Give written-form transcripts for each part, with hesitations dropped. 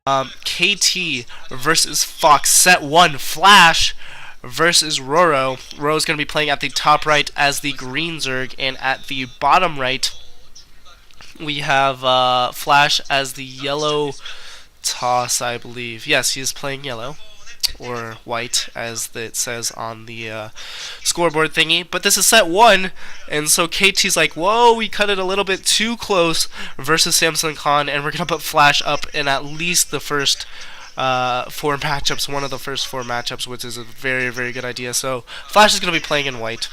KT versus Fox. Set 1, Flash versus RorO. RorO is going to be playing at the top right as the green Zerg, and at the bottom right, we have Flash as the yellow toss, I believe. Yes, he is playing yellow, or white, as it says on the scoreboard thingy. But this is set 1, and so KT's like, whoa, we cut it a little bit too close versus Samsung Khan, and we're going to put Flash up in at least the first 4 matchups, one of the first 4 matchups, which is a very, very good idea. So Flash is going to be playing in white.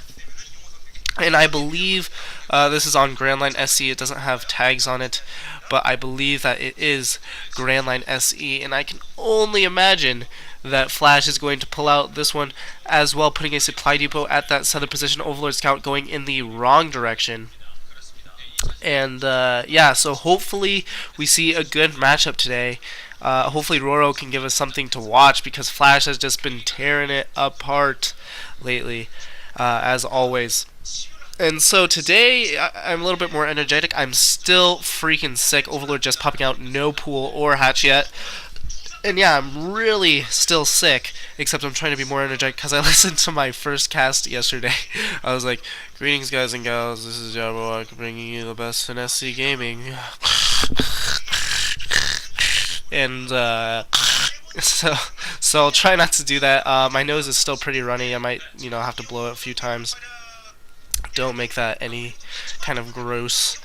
And I believe this is on Grand Line SE. It doesn't have tags on it, but I believe that it is Grand Line SE, and I can only imagine that Flash is going to pull out this one as well, putting a supply depot at that southern position. Overlord Scout going in the wrong direction. And yeah, so hopefully we see a good matchup today. Hopefully RorO can give us something to watch, because Flash has just been tearing it apart lately, as always. And so today, I'm a little bit more energetic. I'm still freaking sick. Overlord just popping out, no pool or hatch yet. And yeah, I'm really still sick, except I'm trying to be more energetic because I listened to my first cast yesterday. I was like, greetings guys and gals, this is XIJABERWALKIX bringing you the best in SC Gaming. And so I'll try not to do that. My nose is still pretty runny. I might, have to blow it a few times. Don't make that any kind of gross,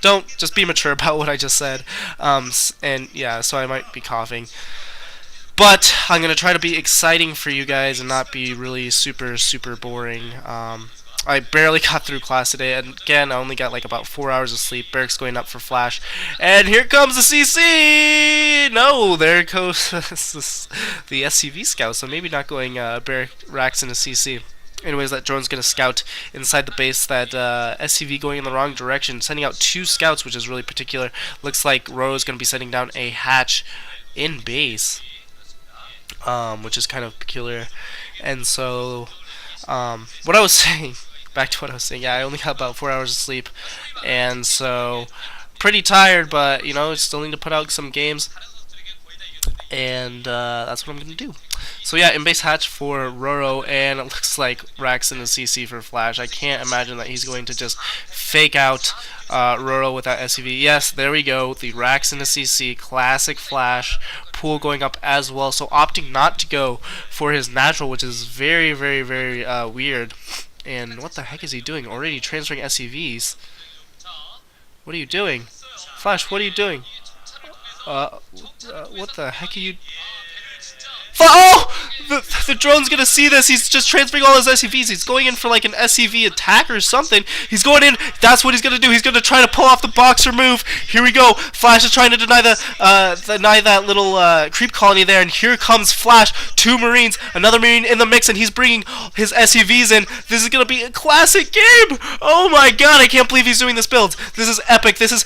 don't, just be mature about what I just said. And yeah, so I might be coughing. But I'm going to try to be exciting for you guys and not be really super, super boring. I barely got through class today, and again, I only got like about 4 hours of sleep. Barrick's going up for Flash, and here comes the CC! No, there goes the SCV scout, so maybe not going Barrick Rax into CC. Anyways, that drone's going to scout inside the base. That SCV going in the wrong direction, sending out 2 scouts, which is really particular. Looks like RorO is going to be sending down a hatch in base, which is kind of peculiar. And so, what I was saying, back to what I was saying, yeah, I only got about 4 hours of sleep, and so pretty tired, but, still need to put out some games. And that's what I'm going to do. So yeah, in base hatch for RorO, and it looks like Rax in the CC for Flash. I can't imagine that he's going to just fake out RorO with that SCV. Yes, there we go. The Rax in the CC, classic Flash. Pool going up as well. So opting not to go for his natural, which is very, very, very weird. And what the heck is he doing? Already transferring SCVs. What are you doing? Flash, what are you doing? What the heck are you... Oh! The drone's gonna see this. He's just transferring all his SCVs. He's going in for like an SCV attack or something. He's going in. That's what he's gonna do. He's gonna try to pull off the boxer move. Here we go. Flash is trying to deny that little creep colony there. And here comes Flash. 2 Marines, another Marine in the mix, and he's bringing his SCVs in. This is gonna be a classic game. Oh my god! I can't believe he's doing this build. This is epic. This is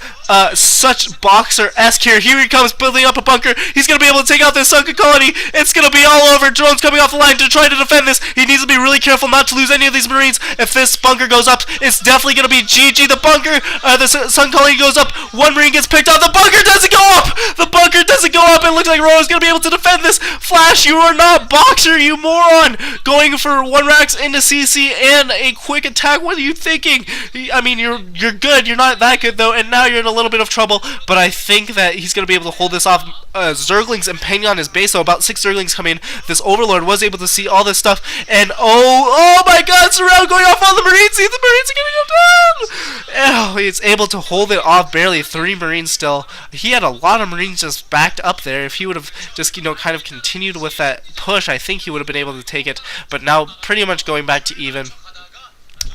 such boxer-esque here. Here he comes, building up a bunker. He's gonna be able to take out this sunken colony. It's gonna be all over. Drone's coming off the line to try to defend this. He needs to be really careful not to lose any of these Marines. If this bunker goes up, it's definitely gonna be GG. The bunker, the sun colony goes up. 1 Marine gets picked off. The bunker doesn't go up. The bunker doesn't go up. It looks like RorO is gonna be able to defend this. Flash, you are not boxer, you moron. Going for 1 Rax into CC and a quick attack. What are you thinking? I mean, you're good. You're not that good though, and now you're in a little bit of trouble. But I think that he's gonna be able to hold this off. Zerglings impinging on his base, so about 6 Zerglings come in. This Overlord was able to see all this stuff, and oh my god, Surround going off on the Marines. See, the Marines are gonna go down. Oh, he's able to hold it off barely. 3 Marines still. He had a lot of Marines just backed up there. If he would have just, kind of continued with that push, I think he would have been able to take it. But now pretty much going back to even.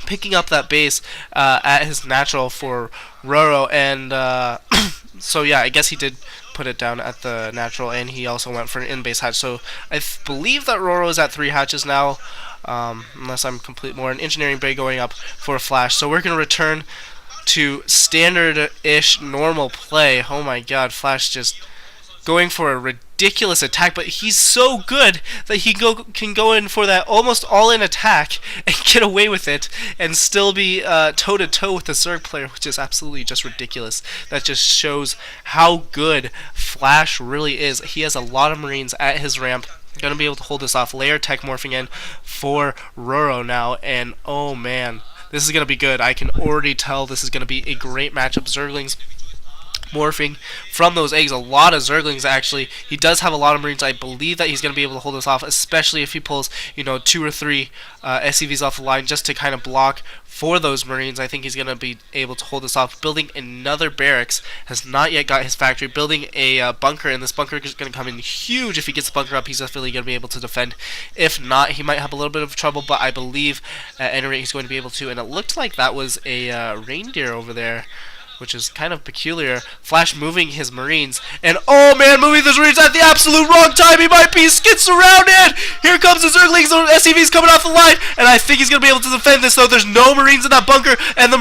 Picking up that base at his natural for RorO, and so yeah, I guess he did put it down at the natural, and he also went for an in-base hatch. So I believe that RorO is at 3 hatches now, unless I'm complete more. An engineering bay going up for a Flash. So we're going to return to standard-ish normal play. Oh my god, Flash just going for a ridiculous ridiculous attack, but he's so good that he can go in for that almost all-in attack and get away with it and still be toe-to-toe with the Zerg player, which is absolutely just ridiculous. That just shows how good Flash really is. He has a lot of Marines at his ramp. Going to be able to hold this off. Layer tech morphing in for RorO now, and oh man, this is going to be good. I can already tell this is going to be a great matchup. Zerglings morphing from those eggs. A lot of Zerglings, actually. He does have a lot of Marines. I believe that he's going to be able to hold this off, especially if he pulls, 2 or 3 SCVs off the line just to kind of block for those Marines. I think he's going to be able to hold this off. Building another barracks. Has not yet got his factory. Building a bunker, and this bunker is going to come in huge. If he gets the bunker up, he's definitely going to be able to defend. If not, he might have a little bit of trouble, but I believe at any rate he's going to be able to. And it looked like that was a reindeer over there, which is kind of peculiar. Flash moving his Marines, and oh man, moving those Marines at the absolute wrong time. He might be surrounded. Here comes the Zerglings, the SCVs coming off the line, and I think he's gonna be able to defend this. Though there's no Marines in that bunker, and the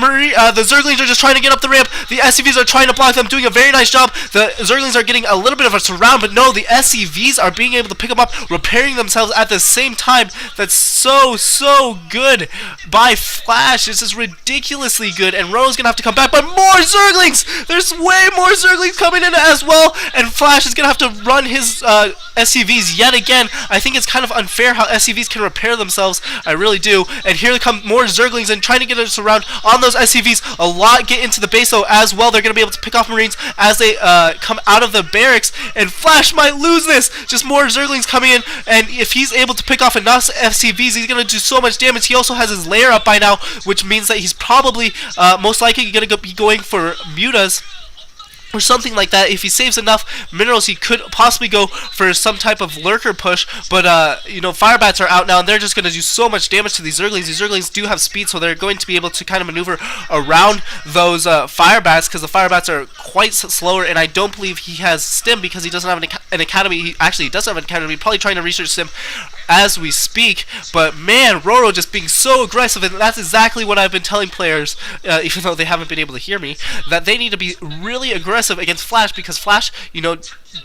Zerglings are just trying to get up the ramp. The SCVs are trying to block them, doing a very nice job. The Zerglings are getting a little bit of a surround, but no, the SCVs are being able to pick them up, repairing themselves at the same time. That's so good by Flash. This is ridiculously good, and RorO's gonna have to come back, but more Zerglings! There's way more Zerglings coming in as well, and Flash is going to have to run his SCVs yet again. I think it's kind of unfair how SCVs can repair themselves. I really do. And here come more Zerglings and trying to get us around on those SCVs. A lot get into the base though as well. They're going to be able to pick off Marines as they come out of the barracks, and Flash might lose this. Just more Zerglings coming in, and if he's able to pick off enough SCVs, he's going to do so much damage. He also has his layer up by now, which means that he's probably most likely going to be going for mutas or something like that. If he saves enough minerals, he could possibly go for some type of lurker push, but Firebats are out now, and they're just going to do so much damage to these Zerglings. These Zerglings do have speed, so they're going to be able to kind of maneuver around those Firebats, because the Firebats are quite slower, and I don't believe he has Stim because he doesn't have an academy. He actually does have an academy, probably trying to research Stim as we speak, but man, RorO just being so aggressive, and that's exactly what I've been telling players, even though they haven't been able to hear me, that they need to be really aggressive against Flash, because Flash,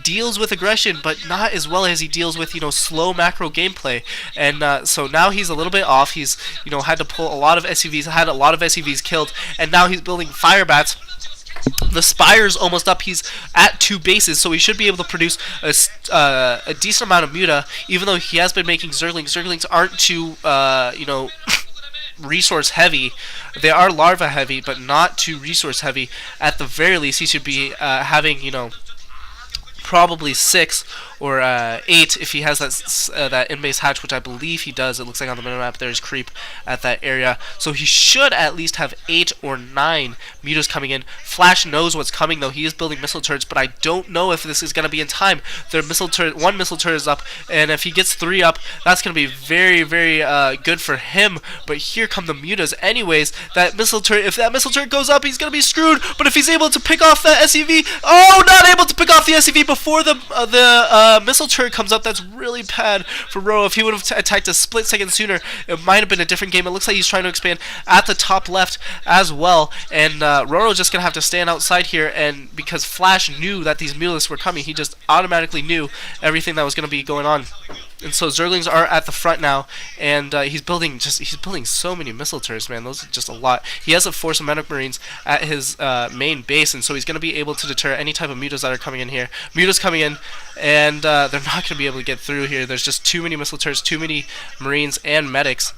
deals with aggression, but not as well as he deals with, slow macro gameplay. And so now he's a little bit off. He's, had to pull a lot of SCVs, had a lot of SCVs killed, and now he's building Firebats. The Spire's almost up. He's at 2 bases, so he should be able to produce a decent amount of muta, even though he has been making Zerglings. Zerglings aren't too, resource heavy. They are larva heavy, but not too resource heavy. At the very least, he should be having, probably 6 or 8 if he has that in-base hatch, which I believe he does. It looks like on the minimap there's creep at that area. So he should at least have 8 or 9 mutas coming in. Flash knows what's coming, though. He is building missile turrets, but I don't know if this is going to be in time. Their missile turret, 1 missile turret is up, and if he gets 3 up, that's going to be very, very good for him. But here come the mutas anyways. That missile turret, if that missile turret goes up, he's going to be screwed. But if he's able to pick off that SCV, oh, not able to pick off the SCV before the missile turret comes up, that's really bad for RorO. If he would have attacked a split second sooner, it might have been a different game. It looks like he's trying to expand at the top left as well, and RorO's just going to have to stand outside here, and because Flash knew that these mutalisks were coming, he just automatically knew everything that was going to be going on. And so Zerglings are at the front now, and he's building so many missile turrets, man. Those are just a lot. He has a force of medic marines at his main base, and so he's going to be able to deter any type of mutas that are coming in here. Mutas coming in, and they're not going to be able to get through here. There's just too many missile turrets, too many marines and medics.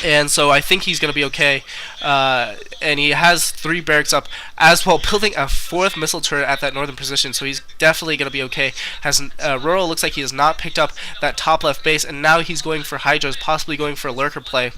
And so I think he's going to be okay. And he has 3 barracks up as well, building a 4th missile turret at that northern position. So he's definitely going to be okay. RorO looks like he has not picked up that top left base, and now he's going for Hydras, possibly going for a lurker play.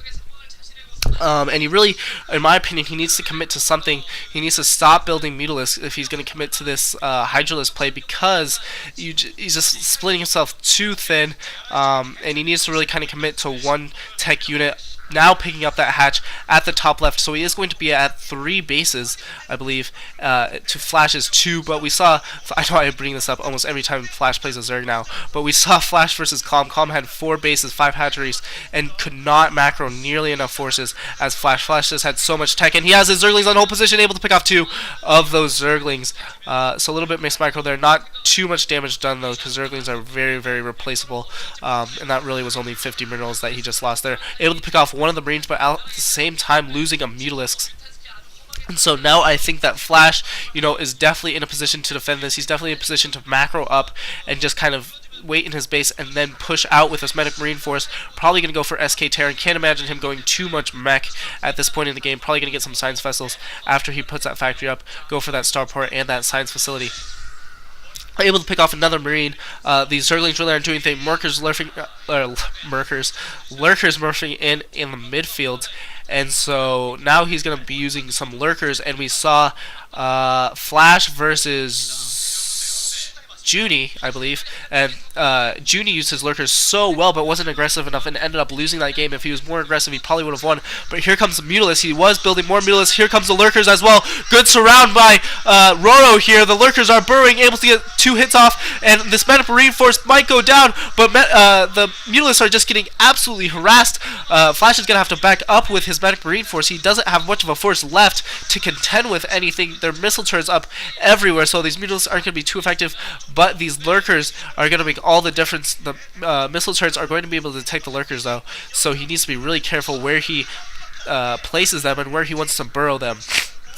And he really, in my opinion, he needs to commit to something. He needs to stop building Mutalisks if he's going to commit to this Hydralisk play, because he's just splitting himself too thin, and he needs to really kind of commit to 1 tech unit now picking up that hatch at the top left. So he is going to be at 3 bases, I believe, to Flash's 2. But we saw, I know I bring this up almost every time Flash plays a Zerg now, but we saw Flash versus Calm. Calm had 4 bases, 5 hatcheries, and could not macro nearly enough forces as Flash. Flash just had so much tech, and he has his Zerglings on hold position, able to pick off 2 of those Zerglings. So a little bit mixed macro there. Not too much damage done, though, because Zerglings are very, very replaceable. And that really was only 50 minerals that he just lost there. Able to pick off one of the Marines, but at the same time losing a Mutalisk. And so now I think that Flash, is definitely in a position to defend this. He's definitely in a position to macro up and just kind of wait in his base and then push out with his Medic Marine Force. Probably going to go for SK Terran. Can't imagine him going too much mech at this point in the game. Probably going to get some Science Vessels after he puts that factory up. Go for that Starport and that Science Facility. Able to pick off another Marine. These Zerglings really aren't doing anything. Lurkers murphing in the midfield. And so now he's going to be using some Lurkers. And we saw Flash versus Junie, I believe, and Junie used his Lurkers so well, but wasn't aggressive enough and ended up losing that game. If he was more aggressive, he probably would have won. But here comes the Mutalisk. He was building more Mutalisk. Here comes the Lurkers as well. Good surround by RorO here. The Lurkers are burrowing, able to get 2 hits off, and this Medic Marine Force might go down, but the Mutalisks are just getting absolutely harassed. Flash is going to have to back up with his Medic Marine Force. He doesn't have much of a force left to contend with anything. Their missile turrets up everywhere, so these Mutalisks aren't going to be too effective. But these Lurkers are going to make all the difference. The missile turrets are going to be able to detect the Lurkers, though, so he needs to be really careful where he places them and where he wants to burrow them.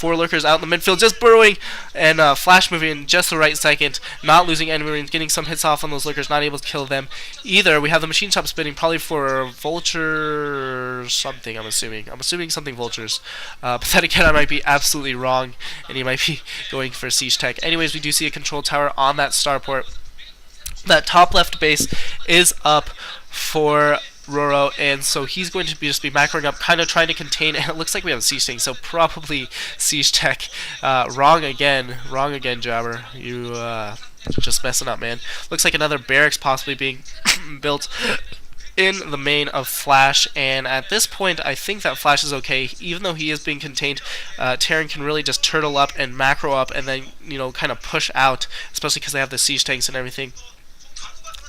4 Lurkers out in the midfield, just burrowing, and Flash moving in just the right second, not losing any Marines, getting some hits off on those Lurkers, not able to kill them either. We have the machine shop spinning, probably for Vulture something, I'm assuming. Something Vultures. But then again, I might be absolutely wrong, and he might be going for Siege Tech. Anyways, we do see a control tower on that starport. That top left base is up for RorO, and so he's going to just be macroing up, kind of trying to contain, and it looks like we have a Siege Tank, so probably Siege Tech. Wrong again, Jabber. You just messing up, man. Looks like another barracks possibly being built in the main of Flash, and at this point I think that Flash is okay. Even though he is being contained, Terran can really just turtle up and macro up and then, kind of push out, especially because they have the Siege Tanks and everything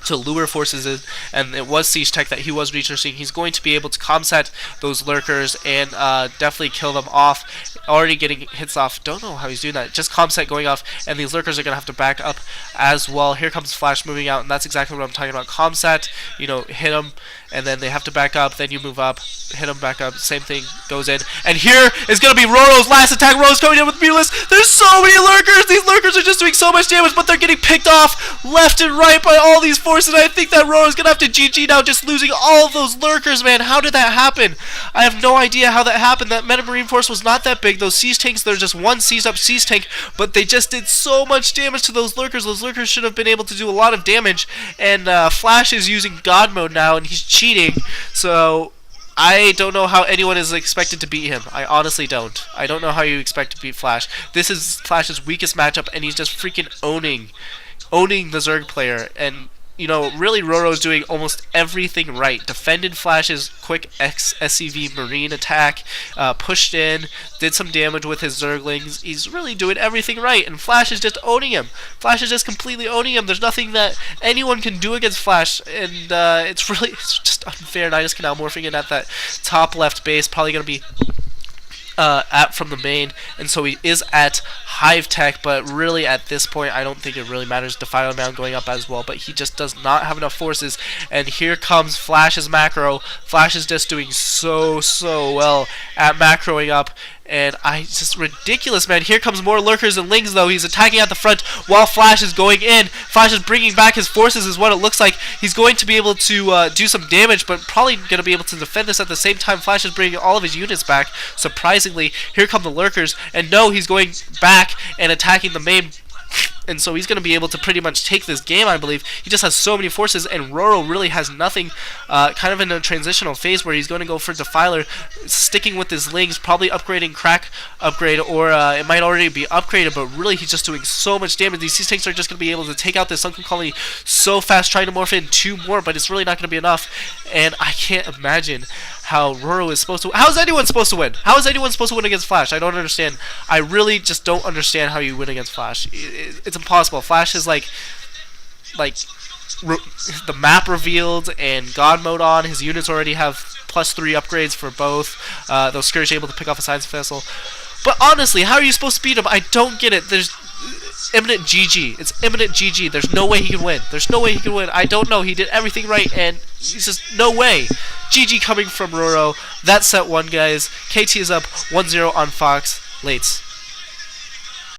to lure forces in, and it was Siege Tech that he was researching. He's going to be able to comset those Lurkers and definitely kill them off. Already getting hits off. Don't know how he's doing that. Just comset going off, and these Lurkers are going to have to back up as well. Here comes Flash moving out, and that's exactly what I'm talking about. Comset, hit them, and then they have to back up, then you move up, hit them back up, same thing, goes in. And here is going to be RorO's last attack. RorO's coming in with Mutalisk. There's so many Lurkers! These Lurkers are just doing so much damage, but they're getting picked off left and right by all these forces. And I think that RorO's going to have to GG now, just losing all of those Lurkers, man. How did that happen? I have no idea how that happened. That Meta Marine Force was not that big. Those Siege Tanks, they're just one seized up Siege Tank, but they just did so much damage to those Lurkers. Those Lurkers should have been able to do a lot of damage, and Flash is using God Mode now, and he's cheating. So I don't know how anyone is expected to beat him. I honestly don't. I don't know how you expect to beat Flash. This is Flash's weakest matchup, and he's just freaking owning the Zerg player. And really RorO's doing almost everything right. Defended Flash's quick SCV Marine attack, pushed in, did some damage with his Zerglings. He's really doing everything right, and Flash is just owning him. Flash is just completely owning him. There's nothing that anyone can do against Flash, and it's just unfair. Nidus Canal morphing in at that top left base, probably going to be from the main, and so he is at Hive Tech, but really at this point I don't think it really matters. Defiler Mound going up as well, but he just does not have enough forces, and here comes Flash's macro. Flash is just doing so well at macroing up, and it's just ridiculous, man. Here comes more Lurkers and Lings, though. He's attacking at the front while Flash is going in. Flash is bringing back his forces is what it looks like. He's going to be able to do some damage, but probably going to be able to defend this at the same time. Flash is bringing all of his units back. Surprisingly, here come the Lurkers, and no, he's going back and attacking the main and so he's going to be able to pretty much take this game, I believe. He just has so many forces, and RorO really has nothing, kind of in a transitional phase where he's going to go for Defiler, sticking with his Lings, probably upgrading Crack upgrade, or it might already be upgraded, but really he's just doing so much damage. These Sea Tanks are just going to be able to take out this Sunken Colony so fast, trying to morph in 2 more, but it's really not going to be enough, and I can't imagine how RorO is supposed to. How is anyone supposed to win? How is anyone supposed to win against Flash? I don't understand. I really just don't understand how you win against Flash. It's impossible. Flash is like the map revealed and God mode on. His units already have +3 upgrades for both. Those Skirmish able to pick off a science vessel. But honestly, how are you supposed to beat him? I don't get it. There's imminent GG. It's imminent GG. There's no way he can win. There's no way he can win. I don't know. He did everything right, and he's just no way. GG coming from RorO. That's set 1, guys. KT is up 1-0 on Fox. Lates.